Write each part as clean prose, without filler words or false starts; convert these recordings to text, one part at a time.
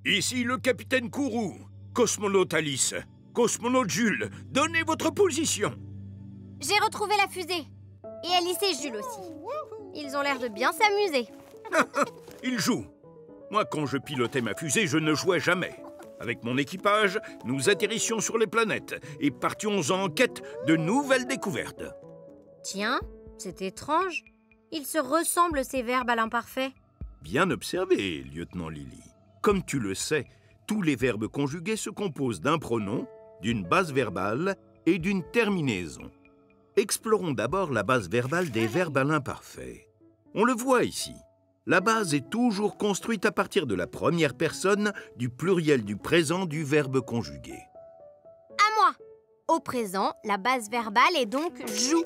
Ici le capitaine Kourou. Cosmonaute Alice, cosmonaute Jules, donnez votre position. J'ai retrouvé la fusée. Et Alice et Jules aussi. Ils ont l'air de bien s'amuser. Ils jouent. Moi, quand je pilotais ma fusée, je ne jouais jamais. Avec mon équipage, nous atterrissions sur les planètes et partions en quête de nouvelles découvertes. Tiens, c'est étrange. Ils se ressemblent, ces verbes à l'imparfait. Bien observé, lieutenant Lily. Comme tu le sais, tous les verbes conjugués se composent d'un pronom, d'une base verbale et d'une terminaison. Explorons d'abord la base verbale des verbes à l'imparfait. On le voit ici. La base est toujours construite à partir de la première personne du pluriel du présent du verbe conjugué. À moi. Au présent, la base verbale est donc « joue ».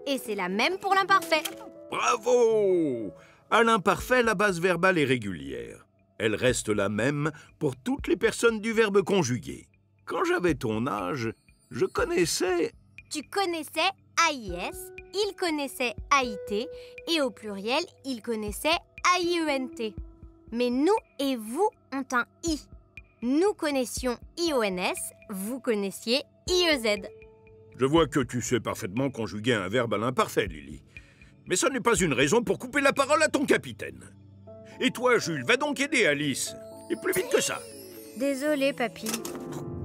Et c'est la même pour l'imparfait. Bravo! À l'imparfait, la base verbale est régulière. Elle reste la même pour toutes les personnes du verbe conjugué. Quand j'avais ton âge, je connaissais... Tu connaissais AIS, il connaissait AIT, et au pluriel, il connaissait AIENT. Mais nous et vous ont un I. Nous connaissions IONS, vous connaissiez IEZ. Je vois que tu sais parfaitement conjuguer un verbe à l'imparfait, Lily. Mais ça n'est pas une raison pour couper la parole à ton capitaine. Et toi, Jules, va donc aider Alice. Et plus vite que ça. Désolée, papy.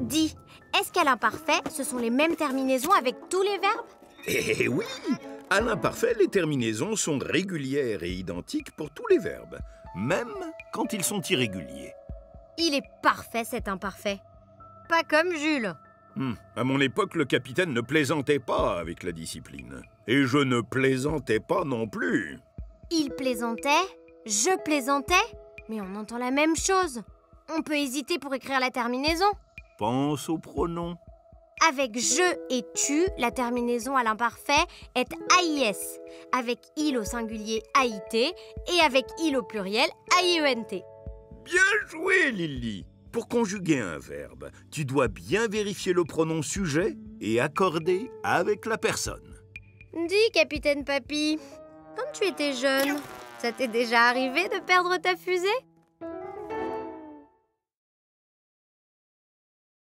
Dis, est-ce qu'à l'imparfait, ce sont les mêmes terminaisons avec tous les verbes? Eh oui! À l'imparfait, les terminaisons sont régulières et identiques pour tous les verbes, même quand ils sont irréguliers. Il est parfait, cet imparfait. Pas comme Jules. À mon époque, le capitaine ne plaisantait pas avec la discipline. Et je ne plaisantais pas non plus. Il plaisantait, je plaisantais, mais on entend la même chose. On peut hésiter pour écrire la terminaison. Pense au pronom. Avec je et tu, la terminaison à l'imparfait est AIS. Avec il au singulier AIT et avec il au pluriel AIENT. Bien joué, Lily! Pour conjuguer un verbe, tu dois bien vérifier le pronom sujet et accorder avec la personne. Dis, capitaine Papy, quand tu étais jeune, ça t'est déjà arrivé de perdre ta fusée?